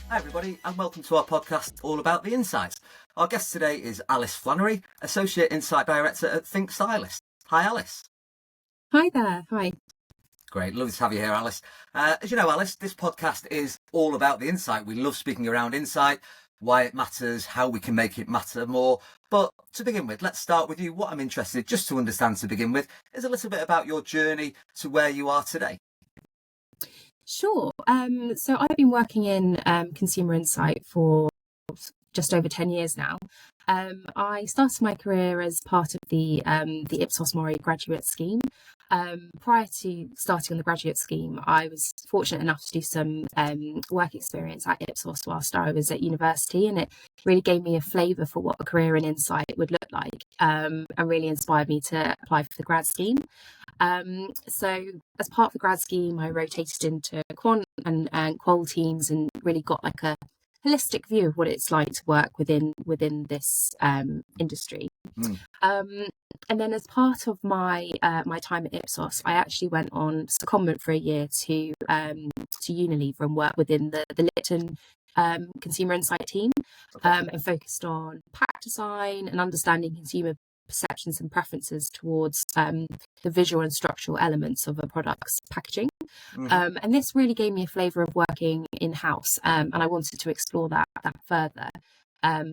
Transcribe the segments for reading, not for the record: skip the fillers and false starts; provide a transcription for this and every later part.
Hi everybody, and welcome to our podcast all about the insights. Our guest today is Alice Flannery, Associate Insight Director at Think Stylist. Hi Alice. Hi there, hi. Great, lovely to have you here, Alice. As you know, Alice, this podcast is all about the insight. We love speaking around insight, why it matters, how we can make it matter more. But to begin with, let's start with you. What I'm interested just to understand to begin with is a little bit about your journey to where you are today. Sure. So I've been working in consumer insight for just over 10 years now. I started my career as part of the Ipsos Mori graduate scheme. Prior to starting on the graduate scheme, I was fortunate enough to do some work experience at Ipsos whilst I was at university, and it really gave me a flavour for what a career in insight would look like, and really inspired me to apply for the grad scheme. So as part of the grad scheme, I rotated into quant and qual teams and really got like a holistic view of what it's like to work within this industry. And then as part of my my time at Ipsos, I actually went on secondment for a year to Unilever and worked within the Lipton consumer insight team, and focused on pack design and understanding consumer perceptions and preferences towards the visual and structural elements of a product's packaging. And this really gave me a flavour of working in-house, and I wanted to explore that further.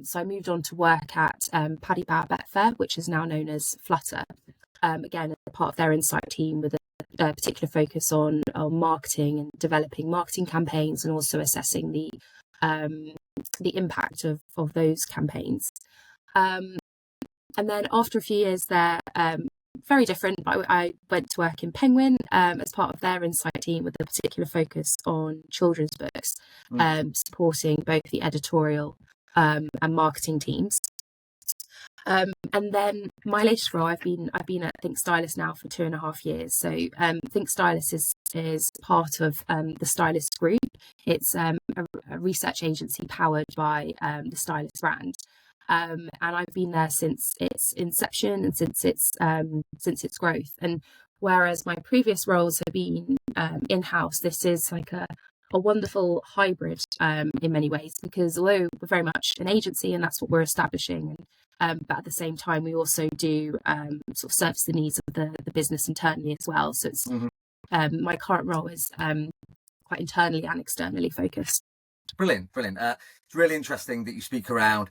So I moved on to work at Paddy Power Betfair, which is now known as Flutter, again as part of their insight team with a particular focus on marketing and developing marketing campaigns, and also assessing the impact of those campaigns. And then after a few years there, very different, but I went to work in Penguin as part of their insight team with a particular focus on children's books, supporting both the editorial and marketing teams. And then my latest role, I've been at Think Stylist now for 2.5 years. So Think Stylist is part of the Stylist Group. It's a research agency powered by the Stylist brand. And I've been there since its inception and since its growth. And whereas my previous roles have been in-house, this is like a wonderful hybrid in many ways, because although we're very much an agency and that's what we're establishing, and but at the same time we also do sort of service the needs of the business internally as well. So it's my current role is quite internally and externally focused. Brilliant. It's really interesting that you speak around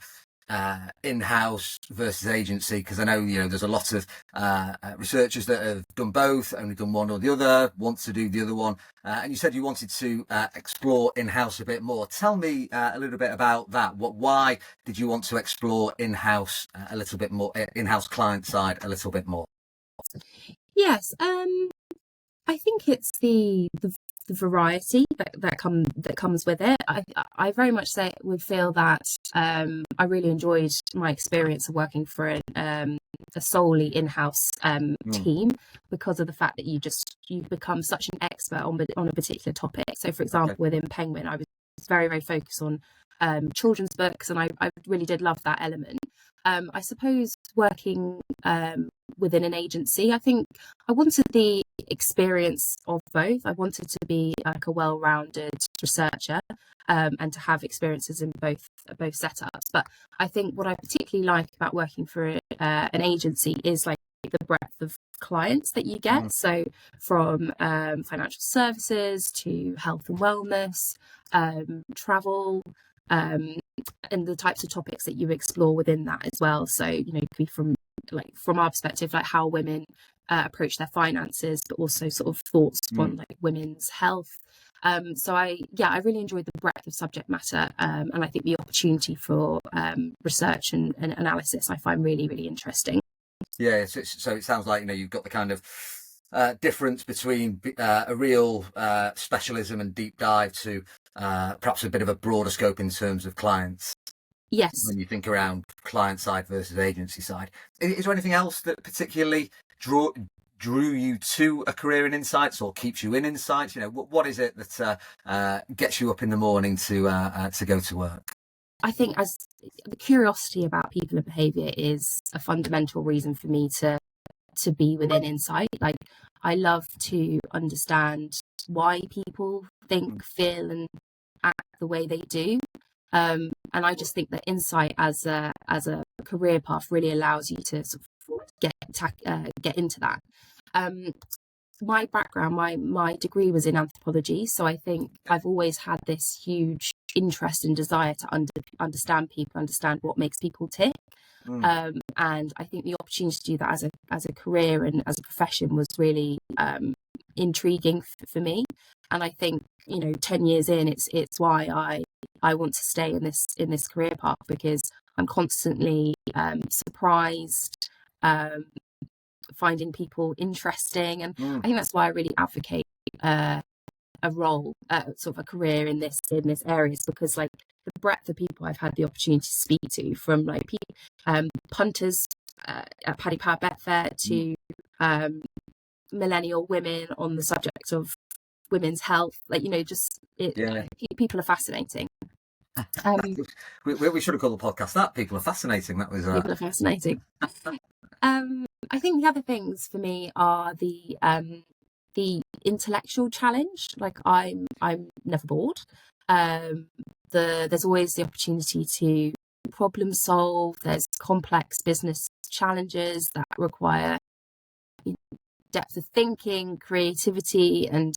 in-house versus agency, because I know there's a lot of researchers that have done both, only done one or the other, want to do the other one, and you said you wanted to explore in-house a bit more. Tell me a little bit about that. Why did you want to explore in-house a little bit more, in-house client side a little bit more? Yes, I think it's the variety that comes with it. I very much would feel that I really enjoyed my experience of working for a solely in-house team, because of the fact that you become such an expert on a particular topic. So for example, within Penguin, I was very, very focused on children's books, and I really did love that element. I suppose working within an agency, I think I wanted the experience of both. I wanted to be like a well-rounded researcher, and to have experiences in both setups. But I think what I particularly like about working for an agency is like the breadth of clients that you get. So from financial services to health and wellness, travel, and the types of topics that you explore within that as well. So it could be from our perspective, like how women approach their finances, but also sort of thoughts on like women's health. So I really enjoyed the breadth of subject matter, and I think the opportunity for research and analysis I find really, really interesting. Yeah, so it sounds like you've got the kind of difference between a real specialism and deep dive to perhaps a bit of a broader scope in terms of clients. Yes. When you think around client side versus agency side, is there anything else that particularly drew you to a career in insights or keeps you in insights? What is it that gets you up in the morning to go to work? I think as the curiosity about people and behaviour is a fundamental reason for me to to be within Insight. Like, I love to understand why people think, feel, and act the way they do. And I just think that Insight as a career path really allows you to sort of get into that. My background, my degree was in anthropology, so I think I've always had this huge interest and desire to understand people, understand what makes people tick. And I think the opportunity to do that as a career and as a profession was really intriguing for me. And I think, 10 years in, it's why I want to stay in this career path, because I'm constantly surprised, finding people interesting, and I think that's why I really advocate a role, sort of a career in this area, because like the breadth of people I've had the opportunity to speak to, from like punters at Paddy Power Betfair to millennial women on the subject of women's health, people are fascinating. We should have called the podcast that. People are fascinating. That was people are fascinating. I think the other things for me are the intellectual challenge. Like, I'm never bored. There's always the opportunity to problem solve. There's complex business challenges that require depth of thinking, creativity, and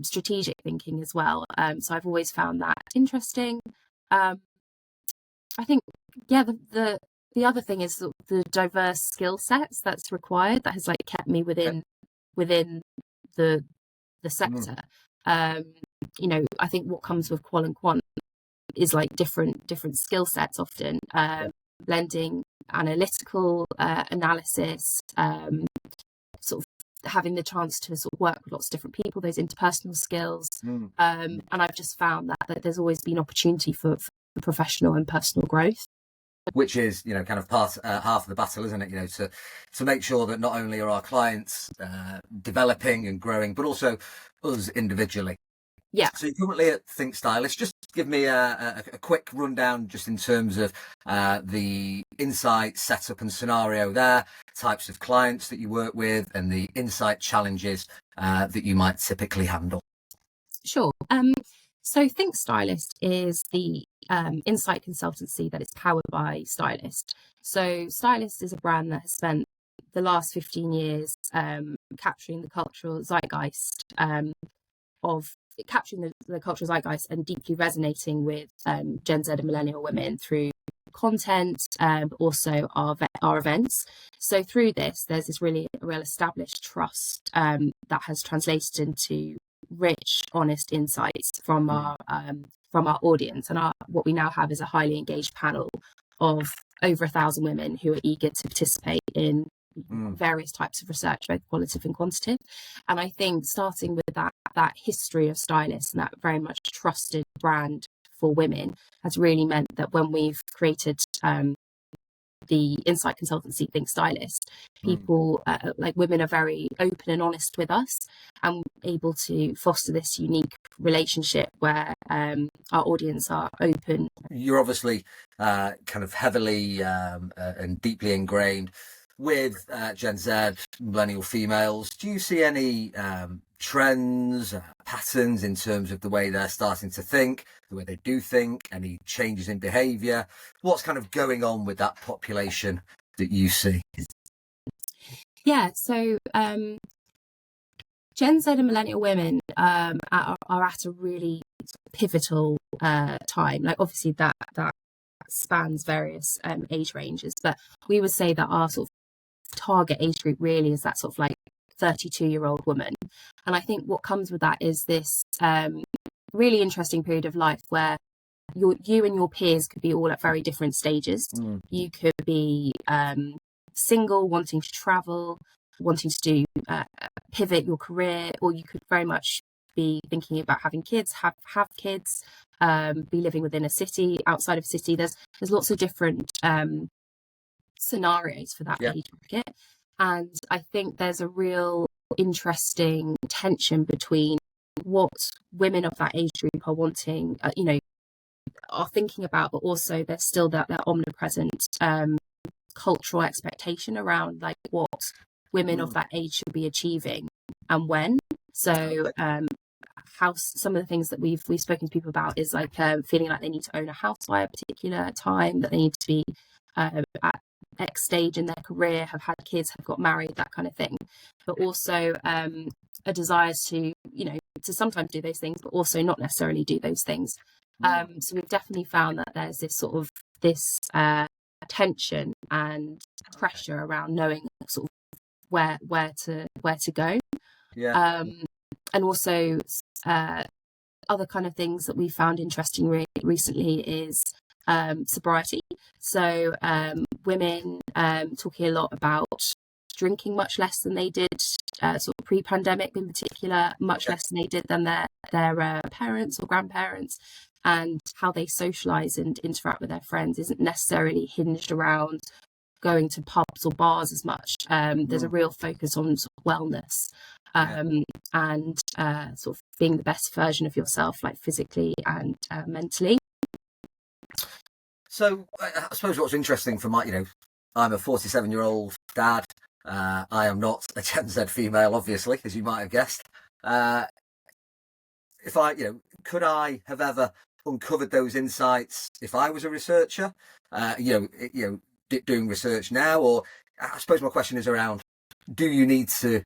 strategic thinking as well. So I've always found that interesting. I think, the other thing is the diverse skill sets that's required, that has like kept me within the sector. I think what comes with qual and quant is like different skill sets often, blending analytical analysis, sort of having the chance to sort of work with lots of different people, those interpersonal skills. And I've just found that there's always been opportunity for professional and personal growth. Which is, kind of half of the battle, isn't it? To make sure that not only are our clients developing and growing, but also us individually. Yeah. So you're currently at Think Stylist. Just give me a quick rundown, just in terms of the Insight setup and scenario there, types of clients that you work with, and the Insight challenges that you might typically handle. Sure. So Think Stylist is the insight consultancy that is powered by Stylist. So Stylist is a brand that has spent the last 15 years capturing the cultural zeitgeist and deeply resonating with Gen Z and millennial women through content, but also our events. So through this, there's this really real established trust that has translated into rich, honest insights from our audience, and what we now have is a highly engaged panel of over 1,000 women who are eager to participate in various types of research, both qualitative and quantitative. And I think starting with that history of stylists and that very much trusted brand for women has really meant that when we've created the insight consultancy Think Stylist, people like women are very open and honest with us, and able to foster this unique relationship where our audience are open. You're obviously kind of heavily and deeply ingrained with Gen Z, millennial females. Do you see any trends, patterns in terms of the way they're starting to think, the way they do think, any changes in behaviour? What's kind of going on with that population that you see? Yeah, so Gen Z and millennial women are at a really pivotal time. Like, obviously that spans various age ranges, but we would say that our sort of target age group really is that sort of like 32-year-old woman. And I think what comes with that is this really interesting period of life where you and your peers could be all at very different stages. You could be single, wanting to travel, wanting to do pivot your career, or you could very much be thinking about having kids, have kids, be living within a city, outside of a city. There's lots of different scenarios for that age bracket. And I think there's a real interesting tension between what women of that age group are wanting, are thinking about, but also there's still that omnipresent cultural expectation around like what women of that age should be achieving and when. So some of the things that we've spoken to people about is like feeling like they need to own a house by a particular time, that they need to be at X stage in their career, have had kids, have got married, that kind of thing. But also a desire to, to sometimes do those things, but also not necessarily do those things. So we've definitely found that there's this sort of tension and pressure around knowing sort of where to go. And also other kind of things that we found interesting recently is sobriety. So women talking a lot about drinking much less than they did sort of pre-pandemic, in particular, much less than they did than their parents or grandparents, and how they socialize and interact with their friends isn't necessarily hinged around going to pubs or bars as much. There's a real focus on sort of wellness and sort of being the best version of yourself, like physically and mentally. So I suppose what's interesting for my, I'm a 47-year-old dad. I am not a Gen Z female, obviously, as you might have guessed. If I, could I have ever uncovered those insights if I was a researcher, doing research now? Or I suppose my question is around, do you need to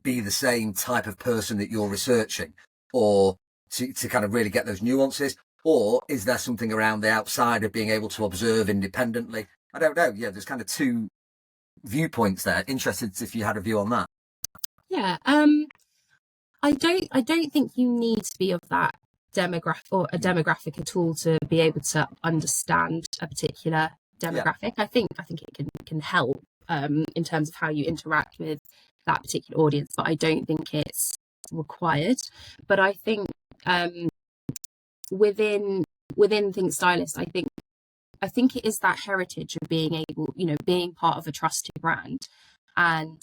be the same type of person that you're researching, or to kind of really get those nuances? Or is there something around the outside of being able to observe independently? I don't know. Yeah, there's kind of two viewpoints there. Interested if you had a view on that. Yeah, I don't think you need to be of that demographic or a demographic at all to be able to understand a particular demographic. I think it can help in terms of how you interact with that particular audience, but I don't think it's required. But I think within Think Stylist, I think it is that heritage of being able, being part of a trusted brand. And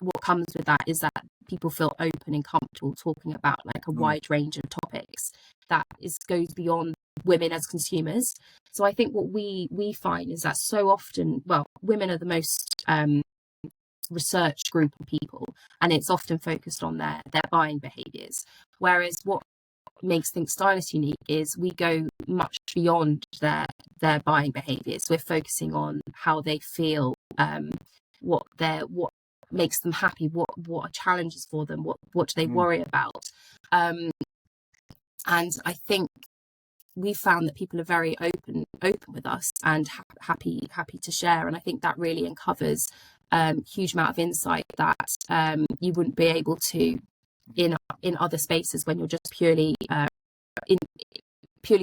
what comes with that is that people feel open and comfortable talking about like a wide range of topics that goes beyond women as consumers. So I think what we find is that so often, women are the most researched group of people, and it's often focused on their buying behaviours. Whereas what makes Think Stylist unique is we go much beyond their buying behaviours. We're focusing on how they feel, what makes them happy, what are challenges for them, what do they worry about, and I think we found that people are very open with us and happy to share, and I think that really uncovers huge amount of insight that you wouldn't be able to in other spaces when you're just purely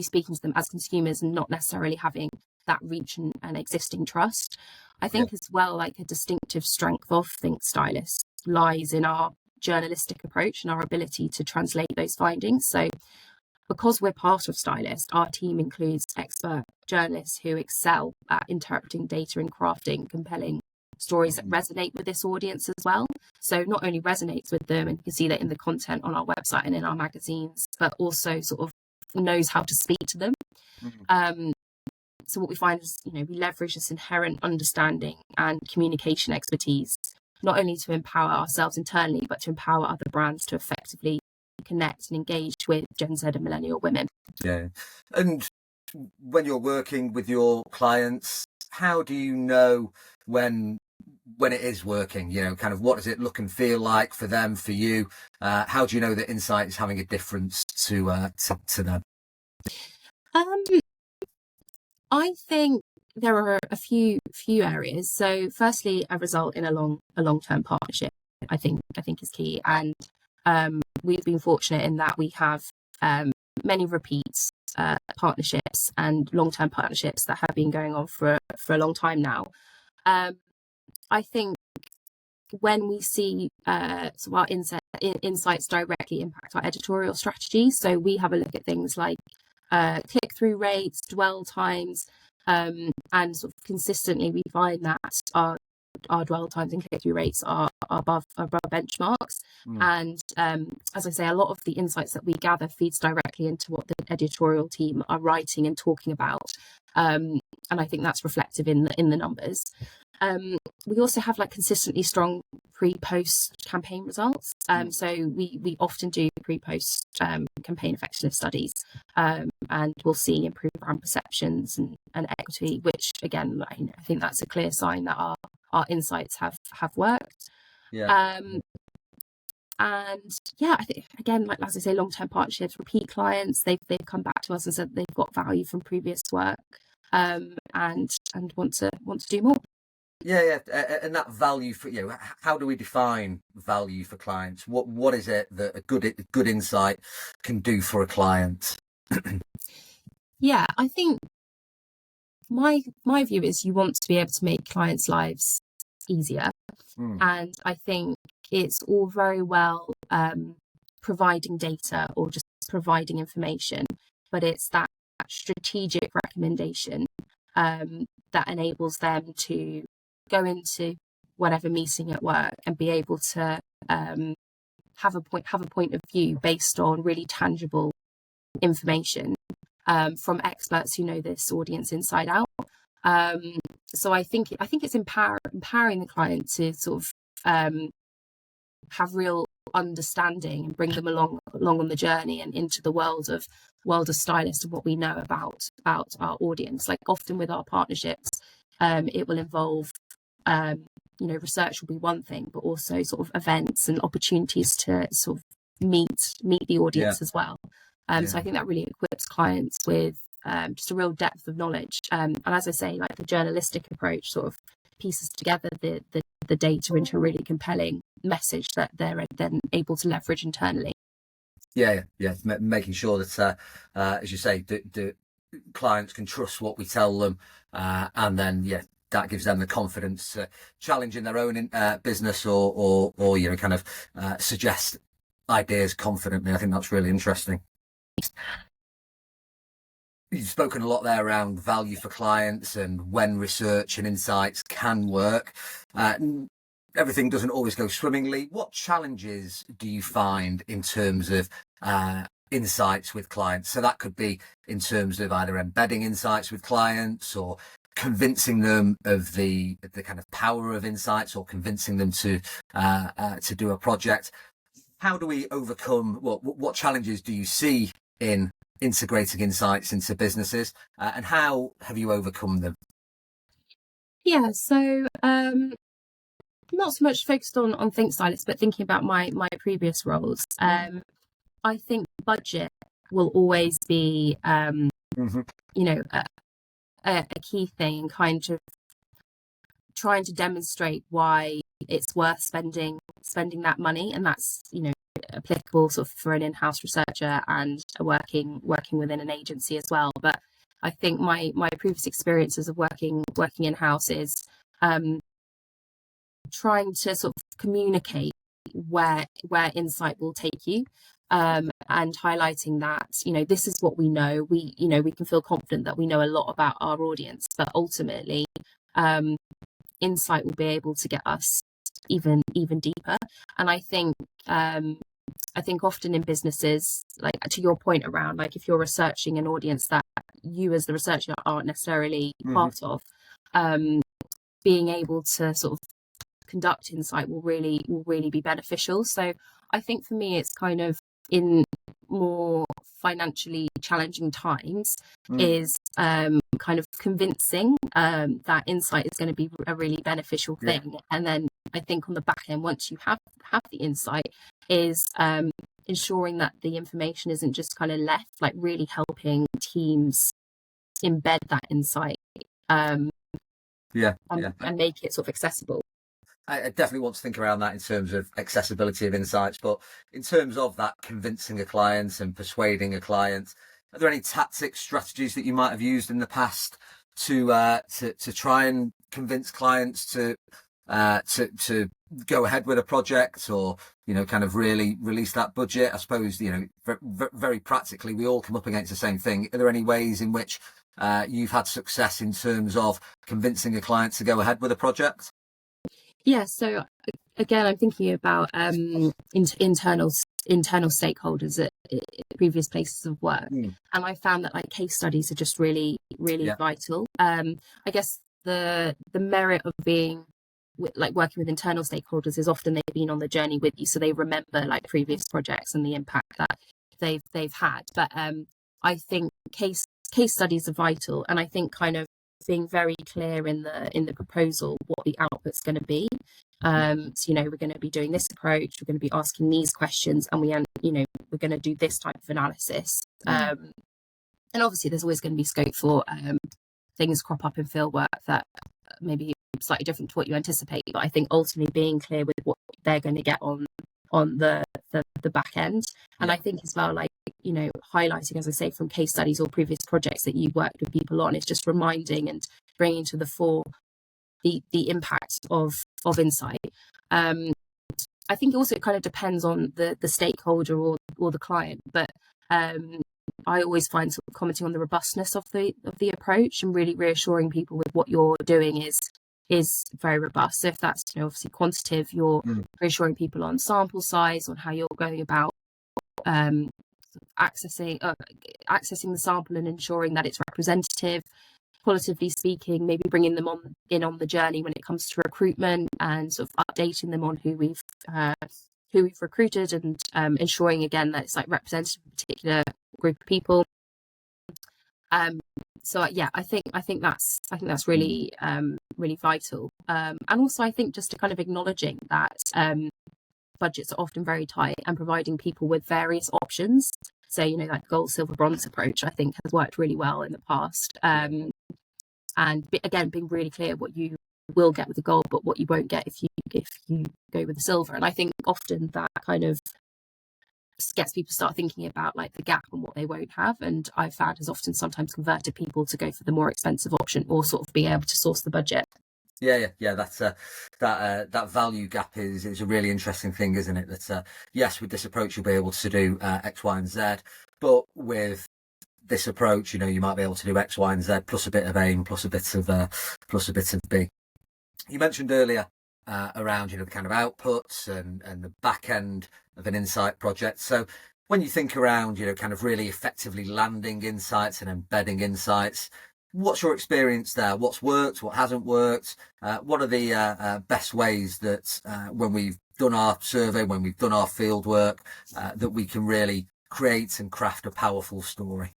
speaking to them as consumers and not necessarily having that reach and existing trust. I think as well, like a distinctive strength of Think Stylist lies in our journalistic approach and our ability to translate those findings. So because we're part of Stylist, our team includes expert journalists who excel at interpreting data and crafting compelling stories that resonate with this audience as well. So not only resonates with them, and you can see that in the content on our website and in our magazines, but also sort of knows how to speak to them. So what we find is, we leverage this inherent understanding and communication expertise, not only to empower ourselves internally, but to empower other brands to effectively connect and engage with Gen Z and millennial women. Yeah. And when you're working with your clients, how do you know when it is working? Kind of what does it look and feel like for them, for you? How do you know that insight is having a difference to them? I think there are a few areas. So firstly, a result in a long-term partnership, I think is key. And we've been fortunate in that we have many repeat partnerships and long-term partnerships that have been going on for a long time now. I think when we see sort of our insights directly impact our editorial strategy, so we have a look at things like click-through rates, dwell times, and sort of consistently we find that our dwell times and click-through rates are above benchmarks. And as I say, a lot of the insights that we gather feeds directly into what the editorial team are writing and talking about, and I think that's reflective in the numbers. We also have like consistently strong pre-post campaign results. So we often do pre-post campaign effectiveness studies, and we'll see improved brand perceptions and equity, which again, I think that's a clear sign that our insights have worked. Yeah. And yeah, I think again, like as I say, long-term partnerships, repeat clients, they've come back to us and said they've got value from previous work, and want to do more. Yeah, and that value for how do we define value for clients? What is it that a good insight can do for a client? Yeah, I think my view is you want to be able to make clients' lives easier, and I think it's all very well providing data or just providing information, but it's that strategic recommendation that enables them to go into whatever meeting at work and be able to have a point of view based on really tangible information from experts who know this audience inside out. So I think it's empowering the client to sort of have real understanding and bring them along on the journey and into the world of stylist and what we know about our audience. Like often with our partnerships, it will involve research will be one thing, but also sort of events and opportunities to sort of meet the audience as well. So I think that really equips clients with just a real depth of knowledge. And as I say, like the journalistic approach sort of pieces together the data into a really compelling message that they're then able to leverage internally. Yeah. Making sure that, as you say, the clients can trust what we tell them, and then that gives them the confidence to challenge in their own business or kind of suggest ideas confidently. I think that's really interesting. You've spoken a lot there around value for clients and when research and insights can work. Everything doesn't always go swimmingly. What challenges do you find in terms of insights with clients? So that could be in terms of either embedding insights with clients or convincing them of the kind of power of insights or convincing them to do a project. How do we overcome, what challenges do you see in integrating insights into businesses, and how have you overcome them? Yeah, so not so much focused on Think Stylist, but thinking about my previous roles, I think budget will always be a key thing in kind of trying to demonstrate why it's worth spending that money, and that's applicable sort of for an in-house researcher and working within an agency as well. But I think my previous experiences of working in-house is trying to sort of communicate where insight will take you, and highlighting that this is what we know. We can feel confident that we know a lot about our audience, but ultimately insight will be able to get us even deeper. And I think often in businesses, like to your point around, like if you're researching an audience that you as the researcher aren't necessarily part of, being able to sort of conduct insight will really be beneficial. So I think for me, it's kind of in more financially challenging times is kind of convincing that insight is going to be a really beneficial thing. And then I think on the back end, once you have the insight, is ensuring that the information isn't just kind of left, like really helping teams embed that insight and make it sort of accessible. I definitely want to think around that in terms of accessibility of insights, but in terms of that convincing a client and persuading a client, are there any tactics, strategies that you might have used in the past to try and convince clients to go ahead with a project, or kind of really release that budget? I suppose very practically we all come up against the same thing. Are there any ways in which you've had success in terms of convincing a client to go ahead with a project? Yeah, so again, I'm thinking about internal stakeholders at previous places of work, and I found that like case studies are just really vital. I guess the merit of being like working with internal stakeholders is often they've been on the journey with you, so they remember like previous projects and the impact that they've had. But I think case studies are vital, and I think kind of being very clear in the proposal what the output's going to be. So we're going to be doing this approach, we're going to be asking these questions, and we're going to do this type of analysis. And obviously there's always going to be scope for things crop up in field work that maybe slightly different to what you anticipate, but I think ultimately being clear with what they're going to get on the back end. And I think as well, like, highlighting, as I say, from case studies or previous projects that you've worked with people on, is just reminding and bringing to the fore the impact of insight. I think also it kind of depends on the stakeholder or the client, but I always find sort of commenting on the robustness of the approach and really reassuring people with what you're doing is very robust. So if that's obviously quantitative, you're reassuring people on sample size, on how you're going about accessing the sample and ensuring that it's representative. Qualitatively speaking, maybe bringing them on the journey when it comes to recruitment and sort of updating them on who we've recruited, and ensuring again that it's like representative of a particular group of people. So yeah, I think that's really really vital. And also I think just to kind of acknowledging that budgets are often very tight, and providing people with various options. So like gold, silver, bronze approach, I think has worked really well in the past. And again, being really clear what you will get with the gold, but what you won't get if you go with the silver. And I think often that kind of gets people to start thinking about like the gap and what they won't have. And I've found has often sometimes converted people to go for the more expensive option, or sort of be able to source the budget. Yeah. That's that value gap is a really interesting thing, isn't it? That yes, with this approach you'll be able to do X, Y, and Z, but with this approach, you might be able to do X, Y, and Z plus a bit of aim, plus a bit of B. You mentioned earlier around the kind of outputs and the back end of an insight project. So when you think around kind of really effectively landing insights and embedding insights, what's your experience there? What's worked? What hasn't worked? What are the best ways that when we've done our survey, when we've done our field work, that we can really create and craft a powerful story?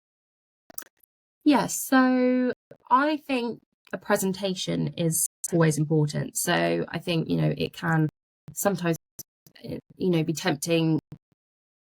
Yes, so I think a presentation is always important. So I think it can sometimes be tempting,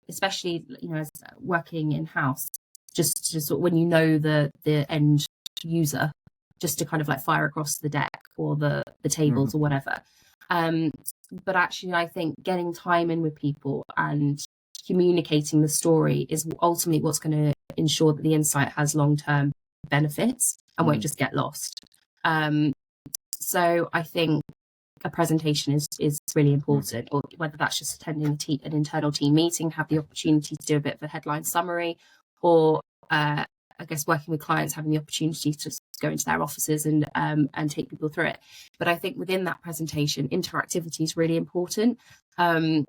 especially as working in house, just to sort of, when the end user, just to kind of like fire across the deck or the tables or whatever. But actually I think getting time in with people and communicating the story is ultimately what's going to ensure that the insight has long-term benefits and won't just get lost. So I think a presentation is really important, or whether that's just attending an internal team meeting, have the opportunity to do a bit of a headline summary, or I guess working with clients, having the opportunity to go into their offices and take people through it. But I think within that presentation, interactivity is really important. And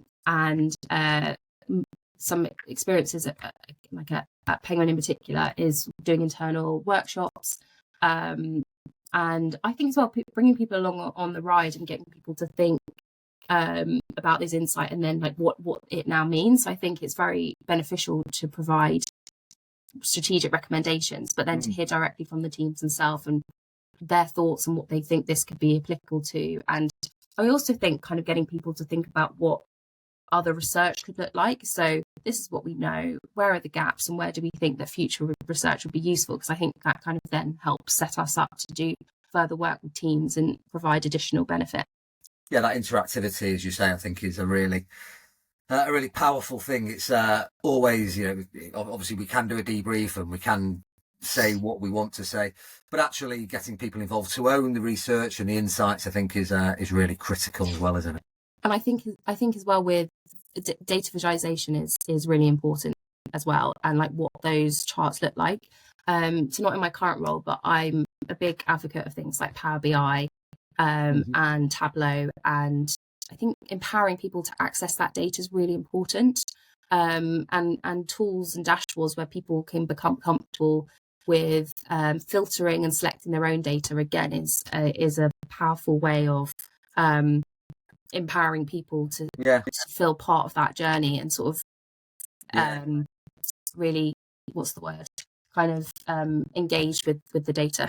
some experiences at Penguin in particular is doing internal workshops. And I think as well, bringing people along on the ride and getting people to think about this insight and then like what it now means. I think it's very beneficial to provide strategic recommendations, but then to hear directly from the teams themselves and their thoughts and what they think this could be applicable to. And I also think kind of getting people to think about what other research could look like. So this is what we know, where are the gaps, and where do we think that future research would be useful? Because I think that kind of then helps set us up to do further work with teams and provide additional benefit. Yeah, that interactivity, as you say, I think is a really powerful thing. It's always, obviously we can do a debrief and we can say what we want to say, but actually getting people involved to own the research and the insights, I think is really critical as well, isn't it? And I think as well with data visualization is really important as well, and like what those charts look like. So not in my current role, but I'm a big advocate of things like Power BI and Tableau, and I think empowering people to access that data is really important. And tools and dashboards where people can become comfortable with filtering and selecting their own data, again, is a powerful way of empowering people to feel part of that journey and sort of really, what's the word, kind of engaged with the data.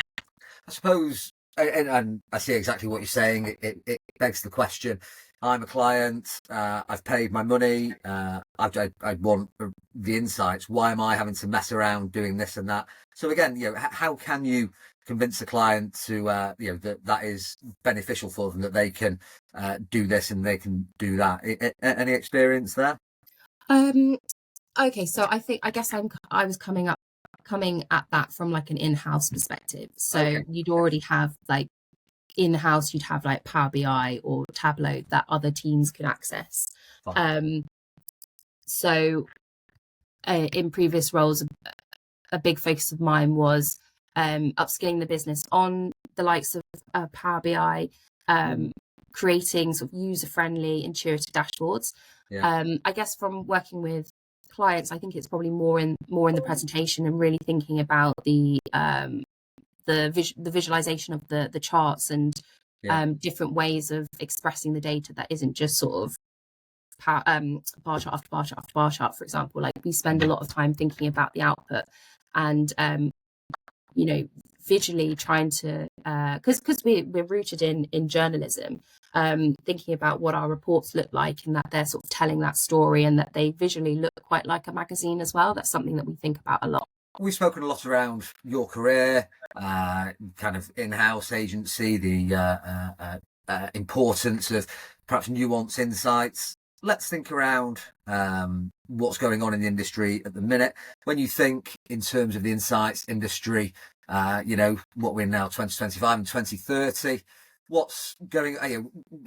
I suppose, and I see exactly what you're saying. It begs the question. I'm a client. I've paid my money. I want the insights. Why am I having to mess around doing this and that? So again, how can you convince a client to, that is beneficial for them, that they can do this and they can do that? Any experience there? Okay, so I guess I was coming at that from like an in-house perspective. So you'd already have like in-house, you'd have like Power BI or Tableau that other teams could access. So in previous roles, a big focus of mine was upskilling the business on the likes of Power BI, creating sort of user-friendly, intuitive dashboards. I guess from working with clients, I think it's probably more in the presentation and really thinking about the visualization of the charts and different ways of expressing the data that isn't just sort of bar chart after bar chart after bar chart, for example. Like, we spend a lot of time thinking about the output and visually trying to because we're rooted in journalism, thinking about what our reports look like and that they're sort of telling that story and that they visually look quite like a magazine as well. That's something that we think about a lot. We've spoken a lot around your career, kind of in-house agency, the importance of perhaps nuance insights. Let's think around what's going on in the industry at the minute. When you think in terms of the insights industry, what we're now 2025 and 2030, what's going,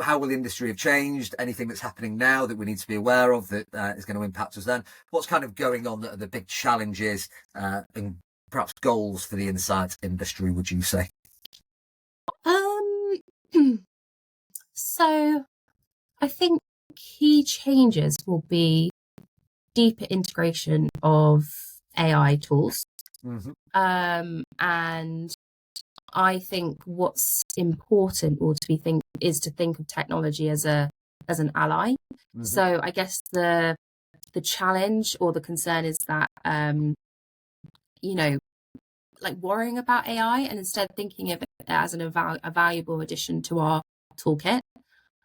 how will the industry have changed? Anything that's happening now that we need to be aware of that is going to impact us then? What's kind of going on that are the big challenges and perhaps goals for the insights industry, would you say? So I think key changes will be deeper integration of AI tools. And I think what's important is to think of technology as an ally. So I guess the challenge or the concern is that like worrying about AI and instead thinking of it as a valuable addition to our toolkit.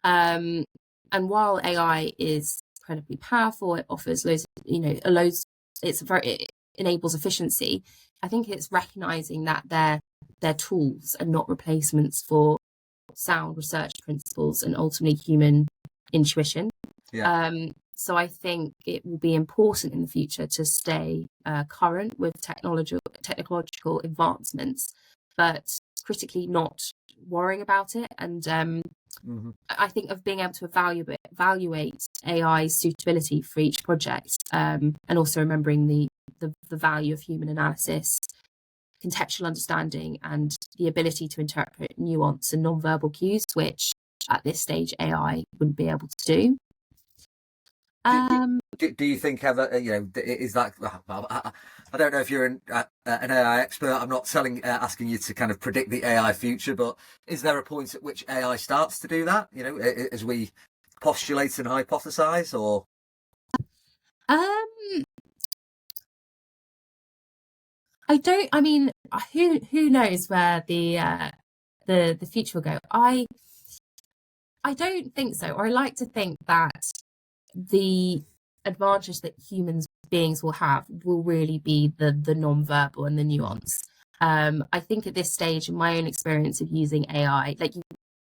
And while AI is incredibly powerful, it offers loads, it enables efficiency. I think it's recognizing that they're tools and not replacements for sound research principles and ultimately human intuition. So I think it will be important in the future to stay current with technological advancements, but critically not worrying about it. And I think of being able to evaluate AI's suitability for each project, and also remembering the value of human analysis, contextual understanding, and the ability to interpret nuance and non-verbal cues, which at this stage AI wouldn't be able to do. Do you think ever, is that, I don't know if you're an AI expert. I'm not asking you to kind of predict the AI future, but is there a point at which AI starts to do that, as we postulate and hypothesize, or? Who knows where the future will go? I don't think so. Or I like to think that the advantage that human beings will have will really be the non-verbal and the nuance. I think at this stage, in my own experience of using AI, like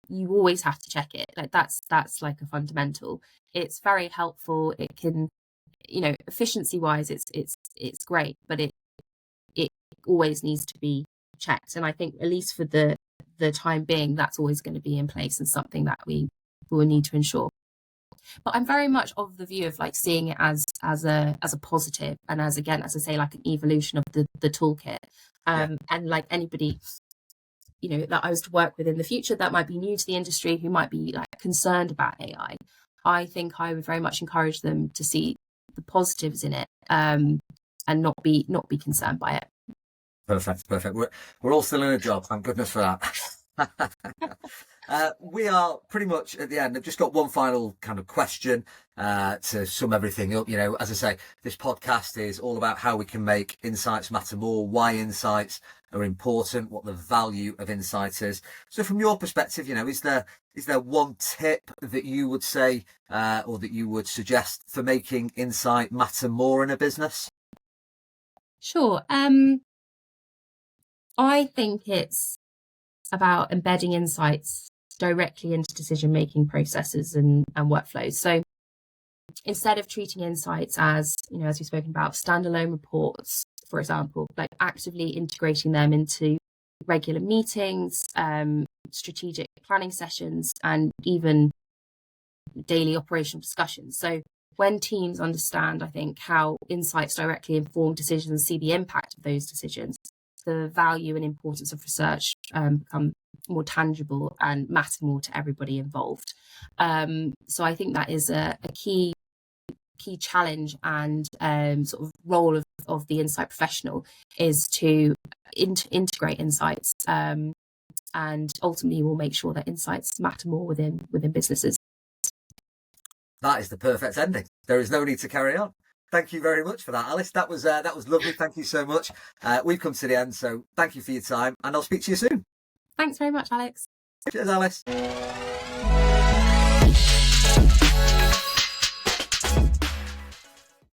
you always have to check it. Like that's like a fundamental. It's very helpful. It can, efficiency wise, it's great, but it always needs to be checked. And I think at least for the time being, that's always going to be in place and something that we will need to ensure. But I'm very much of the view of like seeing it as a positive and as I say, like an evolution of the toolkit. And like anybody, that I was to work with in the future that might be new to the industry, who might be like concerned about AI, I think I would very much encourage them to see the positives in it, and not be concerned by it. Perfect. We're all still in a job. Thank goodness for that. We are pretty much at the end. I've just got one final kind of question to sum everything up. You know, as I say, this podcast is all about how we can make insights matter more, why insights are important, what the value of insight is. So from your perspective, you know, is there one tip that you would say or that you would suggest for making insight matter more in a business? Sure. I think it's about embedding insights directly into decision-making processes and workflows. So instead of treating insights as, you know, as we've spoken about, standalone reports, for example, like actively integrating them into regular meetings, strategic planning sessions, and even daily operational discussions. So when teams understand, I think, how insights directly inform decisions and see the impact of those decisions, the value and importance of research become more tangible and matter more to everybody involved. So I think that is a key challenge and sort of role of the insight professional is to integrate insights and ultimately will make sure that insights matter more within businesses. That is the perfect ending. There is no need to carry on. Thank you very much for that, Alice. That was lovely. Thank you so much. We've come to the end, so thank you for your time, and I'll speak to you soon. Thanks very much, Alex. Cheers, Alice.